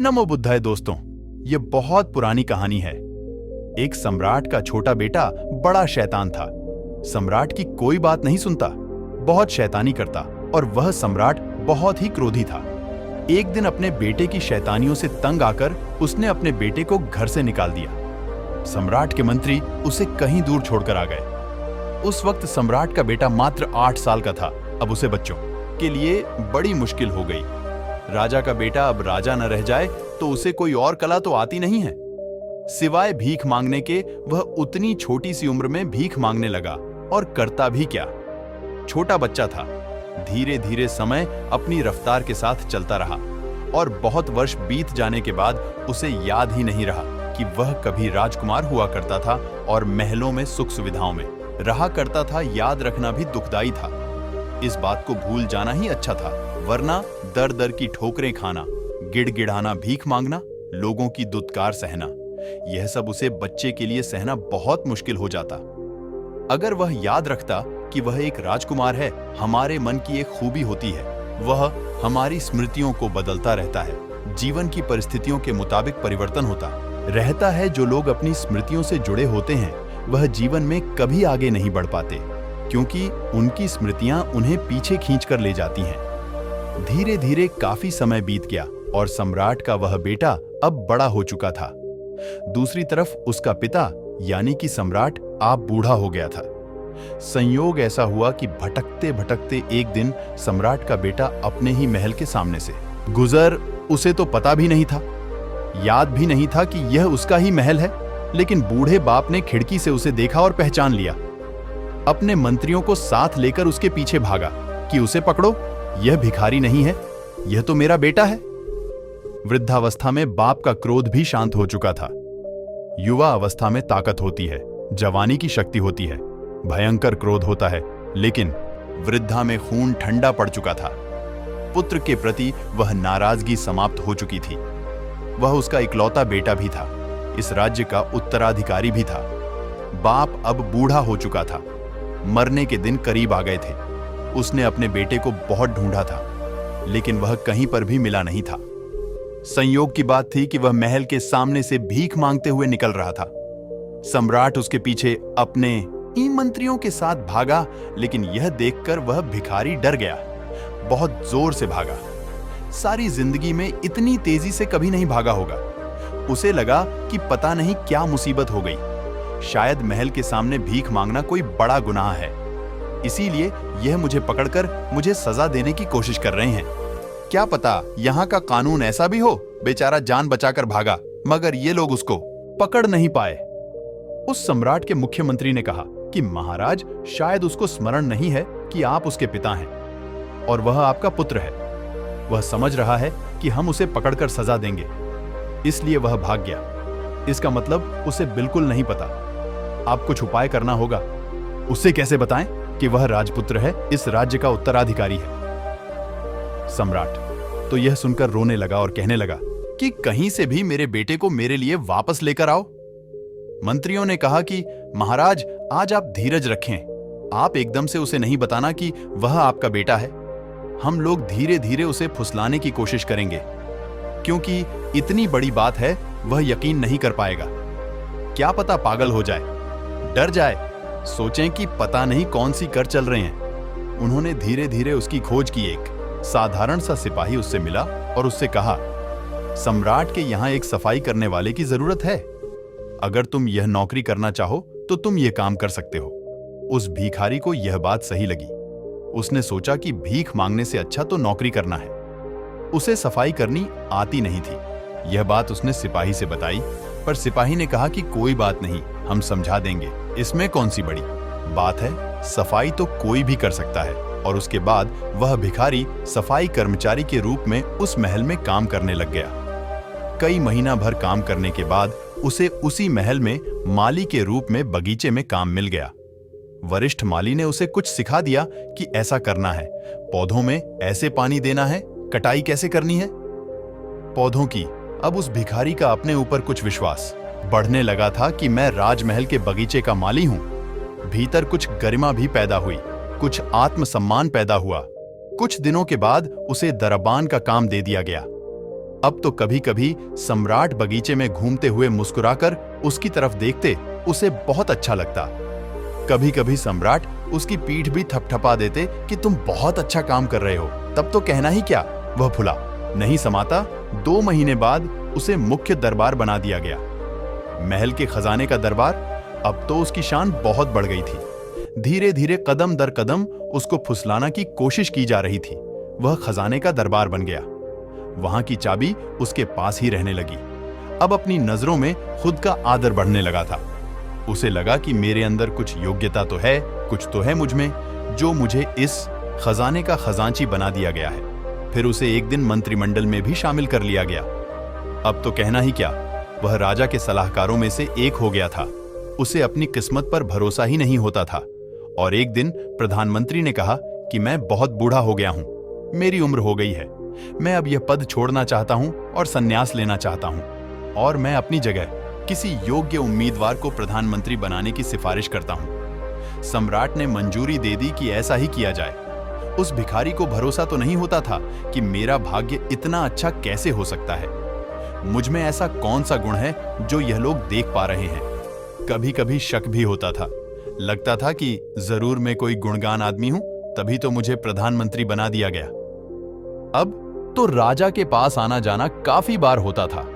नमो बुद्धाय दोस्तों, ये बहुत पुरानी कहानी है। एक सम्राट का छोटा बेटा बड़ा शैतान था। सम्राट की कोई बात नहीं सुनता, बहुत शैतानी करता और वह सम्राट बहुत ही क्रोधी था। एक दिन अपने बेटे की शैतानियों से तंग आकर उसने अपने बेटे को घर से निकाल दिया। सम्राट के मंत्री उसे कहीं दूर छोड़कर आ गए। उस वक्त सम्राट का बेटा मात्र 8 साल का था। अब उसे बच्चों के लिए बड़ी मुश्किल हो गई। राजा का बेटा अब राजा न रह जाए तो उसे कोई और कला तो आती नहीं है। सिवाय भीख मांगने के वह उतनी छोटी सी उम्र में भीख मांगने लगा और करता भी क्या। छोटा बच्चा था। धीरे धीरे समय अपनी रफ्तार के साथ चलता रहा और बहुत वर्ष बीत जाने के बाद उसे याद ही नहीं रहा कि वह कभी राजकुमार हुआ करता था और महलों में सुख सुविधाओं में रहा करता था। याद रखना भी दुखदाई था। इस बात को भूल जाना ही अच्छा था, वरना दर दर की ठोकरें खाना, गिड़गिड़ाना, भीख मांगना, लोगों की दुत्कार सहना, यह सब उसे बच्चे के लिए सहना बहुत मुश्किल हो जाता। अगर वह याद रखता कि वह एक राजकुमार है, हमारे मन की एक खूबी होती है, वह हमारी स्मृतियों को बदलता रहता है। जीवन की परिस्थितियों के मुताबिक परिवर्तन होता रहता है। जो लोग अपनी स्मृतियों से जुड़े होते हैं वह जीवन में कभी आगे नहीं बढ़ पाते, क्योंकि उनकी स्मृतियां उन्हें पीछे खींच कर ले जाती हैं। धीरे धीरे काफी समय बीत गया और सम्राट का वह बेटा अब बड़ा हो चुका था। दूसरी तरफ उसका पिता यानी कि सम्राट आप बूढ़ा हो गया था। संयोग ऐसा हुआ कि भटकते भटकते एक दिन सम्राट का बेटा अपने ही महल के सामने से गुजर। उसे तो पता भी नहीं था, याद भी नहीं था कि यह उसका ही महल है, लेकिन बूढ़े बाप ने खिड़की से उसे देखा और पहचान लिया। अपने मंत्रियों को साथ लेकर उसके पीछे भागा कि उसे पकड़ो, यह भिखारी नहीं है, यह तो मेरा बेटा है। वृद्धावस्था में बाप का क्रोध भी शांत हो चुका था। युवा अवस्था में ताकत होती है, जवानी की शक्ति होती है, भयंकर क्रोध होता है, लेकिन वृद्धा में खून ठंडा पड़ चुका था। पुत्र के प्रति वह नाराजगी समाप्त हो चुकी थी। वह उसका इकलौता बेटा भी था, इस राज्य का उत्तराधिकारी भी था। बाप अब बूढ़ा हो चुका था, मरने के दिन करीब आ गए थे। उसने अपने बेटे को बहुत ढूंढा था, लेकिन वह कहीं पर भी मिला नहीं था। संयोग की बात थी कि वह महल के सामने से भीख मांगते हुए निकल रहा था। सम्राट उसके पीछे अपने ही मंत्रियों के साथ भागा, लेकिन यह देखकर वह भिखारी डर गया। बहुत जोर से भागा। सारी जिंदगी में इतनी तेजी से कभी नहीं भागा होगा। उसे लगा कि पता नहीं क्या मुसीबत हो गई। शायद महल के सामने भीख मांगना कोई बड़ा गुनाह है, इसीलिए यह मुझे पकड़कर मुझे सजा देने की कोशिश कर रहे हैं। क्या पता यहाँ का कानून ऐसा भी हो। बेचारा जान बचाकर भागा, मगर ये लोग उसको पकड़ नहीं पाए। उस सम्राट के मुख्यमंत्री ने कहा कि महाराज, शायद उसको स्मरण नहीं है कि आप उसके पिता हैं और वह आपका पुत्र है। वह समझ रहा है कि हम उसे पकड़कर सजा देंगे, इसलिए वह भाग गया। इसका मतलब उसे बिल्कुल नहीं पता। आप कुछ उपाय करना होगा। उसे कैसे बताएं कि वह राजपुत्र है, इस राज्य का उत्तराधिकारी है। सम्राट तो यह सुनकर रोने लगा और कहने लगा कि कहीं से भी मेरे बेटे को मेरे लिए वापस लेकर आओ। मंत्रियों ने कहा कि महाराज, आज आप धीरज रखें। आप एकदम से उसे नहीं बताना कि वह आपका बेटा है। हम लोग धीरे धीरे उसे फुसलाने की कोशिश करेंगे, क्योंकि इतनी बड़ी बात है, वह यकीन नहीं कर पाएगा। क्या पता पागल हो जाए, डर जाए, सोचें कि पता नहीं कौन सी कर चल रहे हैं। उन्होंने धीरे धीरे उसकी खोज की। एक साधारण सा सिपाही उससे मिला और उससे कहा, सम्राट के यहाँ एक सफाई करने वाले की जरूरत है। अगर तुम यह नौकरी करना चाहो तो तुम यह काम कर सकते हो। उस भिखारी को यह बात सही लगी। उसने सोचा कि भीख मांगने से अच्छा तो नौकरी करना है। उसे सफाई करनी आती नहीं थी। यह बात उसने सिपाही से बताई, पर सिपाही ने कहा कि कोई बात नहीं, हम समझा देंगे, इसमें कौन सी बड़ी बात है, सफाई तो कोई भी कर सकता है। और उसके बाद वह भिखारी सफाई कर्मचारी के रूप में उस महल में काम करने लग गया। कई महीना भर काम करने के बाद उसे उसी महल में माली के रूप में बगीचे में काम मिल गया। वरिष्ठ माली ने उसे कुछ सिखा दिया कि ऐसा करना है, पौधों में ऐसे पानी देना है, कटाई कैसे करनी है पौधों की। अब उस भिखारी का अपने ऊपर कुछ विश्वास बढ़ने लगा था कि मैं राजमहल के बगीचे का माली हूं। भीतर कुछ गरिमा भी पैदा हुई, कुछ आत्मसम्मान पैदा हुआ। कुछ दिनों के बाद उसे दरबान का काम दे दिया गया। अब तो कभी कभी सम्राट बगीचे में घूमते हुए मुस्कुराकर उसकी तरफ देखते उसे बहुत अच्छा लगता। कभी कभी सम्राट उसकी पीठ भी थपथपा देते कि तुम बहुत अच्छा काम कर रहे हो, तब तो कहना ही क्या, वह फुला नहीं समाता। 2 महीने बाद उसे मुख्य दरबार बना दिया गया, महल के खजाने का दरबार। अब तो उसकी शान बहुत बढ़ गई थी। धीरे धीरे कदम दर कदम उसको फुसलाना की कोशिश की जा रही थी। वह खजाने का दरबार बन गया, वहां की चाबी उसके पास ही रहने लगी। अब अपनी नजरों में खुद का आदर बढ़ने लगा था। उसे लगा कि मेरे अंदर कुछ योग्यता तो है, कुछ तो है मुझ में, जो मुझे इस खजाने का खजांची बना दिया गया है। फिर उसे एक दिन मंत्रिमंडल में भी शामिल कर लिया गया। अब तो कहना ही क्या, वह राजा के सलाहकारों में से एक हो गया था। उसे अपनी किस्मत पर भरोसा ही नहीं होता था। और एक दिन प्रधानमंत्री ने कहा कि मैं बहुत बूढ़ा हो गया हूं, मेरी उम्र हो गई है, मैं अब यह पद छोड़ना चाहता हूं और संन्यास लेना चाहता हूं, और मैं अपनी जगह किसी योग्य उम्मीदवार को प्रधानमंत्री बनाने की सिफारिश करता हूं। सम्राट ने मंजूरी दे दी कि ऐसा ही किया जाए। उस भिखारी को भरोसा तो नहीं होता था कि मेरा भाग्य इतना अच्छा कैसे हो सकता है। मुझ में ऐसा कौन सा गुण है जो यह लोग देख पा रहे हैं। कभी कभी शक भी होता था, लगता था कि जरूर मैं कोई गुणगान आदमी हूं, तभी तो मुझे प्रधानमंत्री बना दिया गया। अब तो राजा के पास आना जाना काफी बार होता था।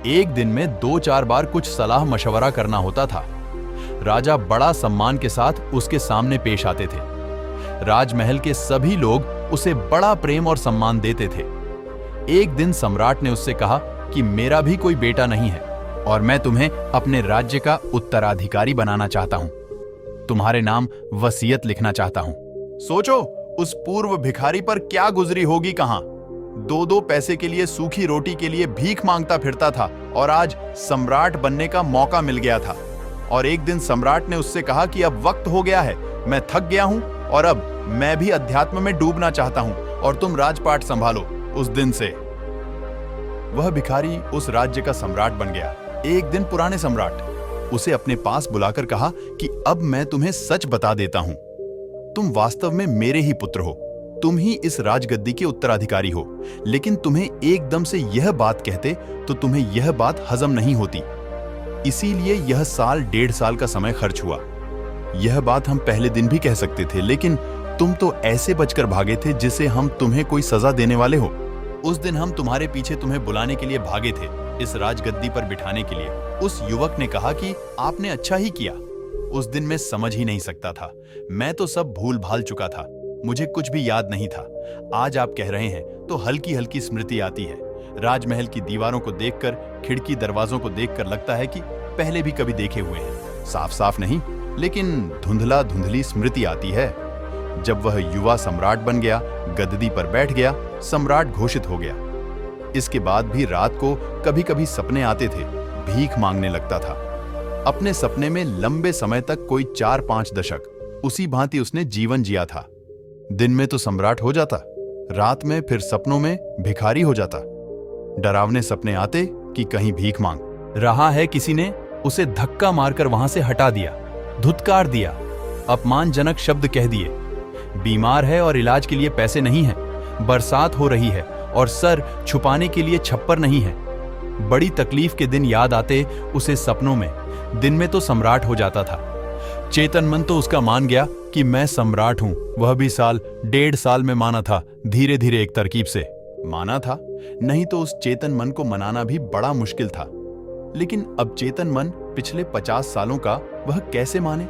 एक दिन में 2-4 बार कुछ सलाह मशवरा करना होता था। राजा बड़ा सम्मान के साथ उसके सामने पेश आते थे। राजमहल के सभी लोग उसे बड़ा प्रेम और सम्मान देते थे। एक दिन सम्राट ने उससे कहा कि मेरा भी कोई बेटा नहीं है और मैं तुम्हें अपने राज्य का उत्तराधिकारी बनाना चाहता हूं। तुम्हारे नाम वसीयत लिखना चाहता हूं। सोचो, उस पूर्व भिखारी पर क्या गुजरी होगी कहां। 2-2 पैसे के लिए, सूखी रोटी के लिए भीख मांगता फिरता था और आज सम्राट बनने का मौका मिल गया था। और एक दिन सम्राट ने उससे कहा कि अब वक्त हो गया है, मैं थक गया हूं और अब मैं भी अध्यात्म में डूबना चाहता हूं और तुम राजपाट संभालो। उस दिन से वह भिखारी उस राज्य का सम्राट बन गया। एक दिन पुराने सम्राट उसे अपने पास बुलाकर कहा कि अब मैं तुम्हें सच बता देता हूं, तुम वास्तव में मेरे ही पुत्र हो, तुम ही इस राजगद्दी के उत्तराधिकारी हो। लेकिन तुम्हें एकदम से यह बात कहते तो तुम्हें यह बात हजम नहीं होती, इसीलिए यह 1.5 साल का समय खर्च हुआ। यह बात हम पहले दिन भी कह सकते थे, लेकिन तुम तो ऐसे बचकर भागे थे जिसे हम तुम्हें कोई सजा देने वाले हो। उस दिन हम तुम्हारे पीछे तुम्हें बुलाने के लिए भागे थे, इस राजगद्दी पर बिठाने के लिए। उस युवक ने कहा कि आपने अच्छा ही किया। उस दिन मैं समझ ही नहीं सकता था, मैं तो सब भूल भाल चुका था, मुझे कुछ भी याद नहीं था। आज आप कह रहे हैं तो हल्की हल्की स्मृति आती है। राजमहल की दीवारों को देखकर, खिड़की दरवाजों को देखकर लगता है कि पहले भी कभी देखे हुए हैं। साफ साफ नहीं, लेकिन धुंधला धुंधली स्मृति आती है। जब वह युवा सम्राट बन गया, गद्दी पर बैठ गया, सम्राट घोषित हो गया। इसके बाद भी रात को कभी कभी सपने आते थे, भीख मांगने लगता था। अपने सपने में लंबे समय तक कोई 4-5 दशक उसी भांति उसने जीवन जिया था। दिन में तो सम्राट हो जाता, रात में फिर सपनों में भिखारी हो जाता। डरावने सपने आते कि कहीं भीख मांग रहा है, किसी ने उसे धक्का मारकर वहां से हटा दिया, धुतकार दिया, अपमानजनक शब्द कह दिए। बीमार है और इलाज के लिए पैसे नहीं है, बरसात हो रही है और सर छुपाने के लिए छप्पर नहीं है। बड़ी तकलीफ के दिन याद आते उसे सपनों में। दिन में तो सम्राट हो जाता था। चेतन मन तो उसका मान गया कि मैं सम्राट हूं। वह भी 1.5 साल में माना था, धीरे धीरे एक तरकीब से माना था। नहीं तो उस चेतन मन को मनाना भी बड़ा मुश्किल था। लेकिन अब चेतन मन पिछले 50 सालों का वह कैसे माने।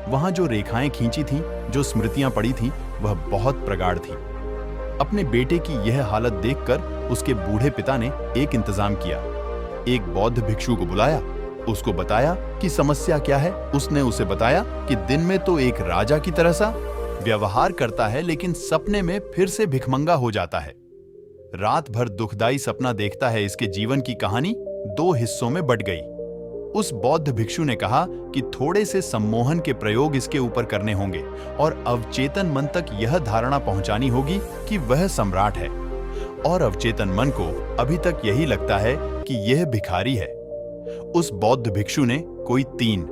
वहां जो रेखाएं खींची थीं, जो स्मृतियां पड़ी थीं, वह बहुत प्रगाढ़ थी। अपने बेटे की यह हालत देखकर उसके बूढ़े पिता ने एक इंतजाम किया। एक बौद्ध भिक्षु को बुलाया, उसको बताया कि समस्या क्या है। उसने उसे बताया कि दिन में तो एक राजा की तरह सा व्यवहार करता है, लेकिन सपने में फिर से भिखमंगा हो जाता है। रात भर दुखदाई सपना देखता है। इसके जीवन की कहानी 2 हिस्सों में बट गई। उस बौद्ध भिक्षु ने कहा कि थोड़े से सम्मोहन के प्रयोग इसके ऊपर करने होंगे और अवचेतन मन तक यह धारणा पहुंचानी होगी कि वह सम्राट है। और अवचेतन मन को अभी तक यही लगता है कि यह भिखारी है। उस बौद्ध भिक्षु ने कोई 3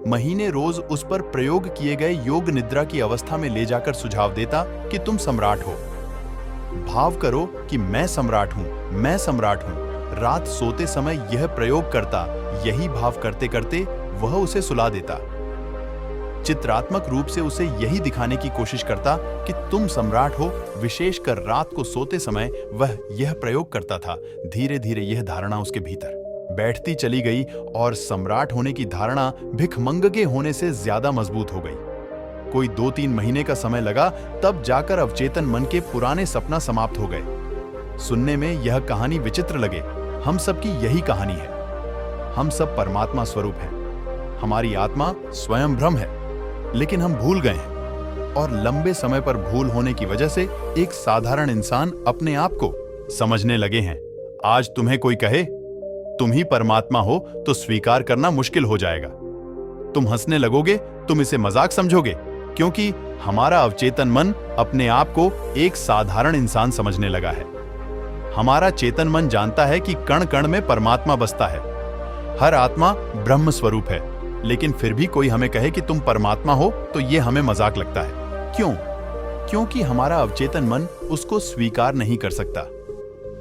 महीने रोज उस पर प्रयोग किए गए योग निद्रा की अवस्था में ले जाकर सुझाव देता कि तुम सम्राट हो। भाव करो कि मैं सम्राट हूं, मैं सम्राट हूं। रात सोते समय यह प्रयोग करता, यही भाव करते करते वह उसे सुला देता। चित्रात्मक रूप से उसे यही दिखाने की कोशिश करता कि तुम सम्राट हो। विशेषकर रात को सोते समय वह यह प्रयोग करता था। धीरे धीरे यह धारणा उसके भीतर बैठती चली गई और सम्राट होने की धारणा भिखमंगे होने से ज्यादा मजबूत हो गई। कोई 2-3 महीने का समय लगा, तब जाकर अवचेतन मन के पुराने सपना समाप्त हो गए। सुनने में यह कहानी विचित्र लगे, हम सबकी यही कहानी है। हम सब परमात्मा स्वरूप हैं। हमारी आत्मा स्वयं ब्रह्म है, लेकिन हम भूल गए हैं और लंबे समय पर भूल होने की वजह से एक साधारण इंसान अपने आप को समझने लगे हैं। आज तुम्हें कोई कहे तुम ही परमात्मा हो तो स्वीकार करना मुश्किल हो जाएगा। तुम हंसने लगोगे, तुम इसे मजाक समझोगे, क्योंकि हमारा अवचेतन मन अपने आप को एक साधारण इंसान समझने लगा है। हमारा चेतन मन जानता है कि कण कण में परमात्मा बसता है। हर आत्मा ब्रह्म स्वरूप है, लेकिन फिर भी कोई हमें कहे कि तुम परमात्मा हो तो यह हमें मजाक लगता है। क्यों? क्योंकि हमारा अवचेतन मन उसको स्वीकार नहीं कर सकता।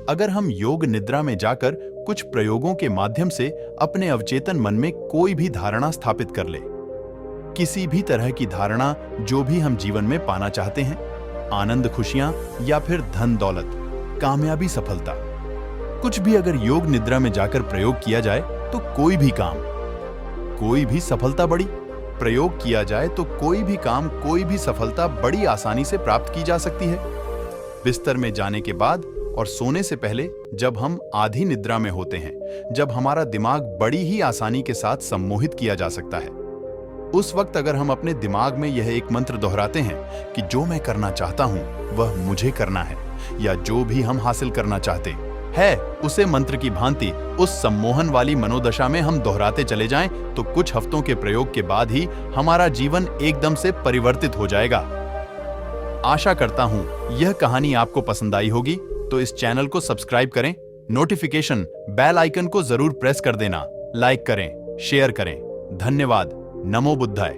अगर हम योग निद्रा में जाकर कुछ प्रयोगों के माध्यम से अपने अवचेतन मन में कोई भी धारणा स्थापित कर ले, किसी भी तरह की धारणा जो भी हम जीवन में पाना चाहते हैं, आनंद, खुशियां या फिर धन दौलत, कामयाबी, सफलता, कुछ भी अगर योग निद्रा में जाकर प्रयोग किया जाए तो कोई भी काम, कोई भी सफलता बड़ी प्रयोग किया जाए तो कोई भी काम, कोई भी सफलता बड़ी आसानी से प्राप्त की जा सकती है। बिस्तर में जाने के बाद और सोने से पहले जब हम आधी निद्रा में होते हैं, जब हमारा दिमाग बड़ी ही आसानी के साथ सम्मोहित किया जा सकता है, उस वक्त अगर हम अपने दिमाग में यह एक मंत्र दोहराते हैं कि जो मैं करना चाहता हूं वह मुझे करना है, या जो भी हम हासिल करना चाहते हैं उसे मंत्र की भांति उस सम्मोहन वाली मनोदशा में हम दोहराते चले जाएं, तो कुछ हफ्तों के प्रयोग के बाद ही हमारा जीवन एकदम से परिवर्तित हो जाएगा। आशा करता हूं यह कहानी आपको पसंद आई होगी, तो इस चैनल को सब्सक्राइब करें, नोटिफिकेशन बेल आइकन को जरूर प्रेस कर देना, लाइक करें, शेयर करें। धन्यवाद। नमो बुद्धाय।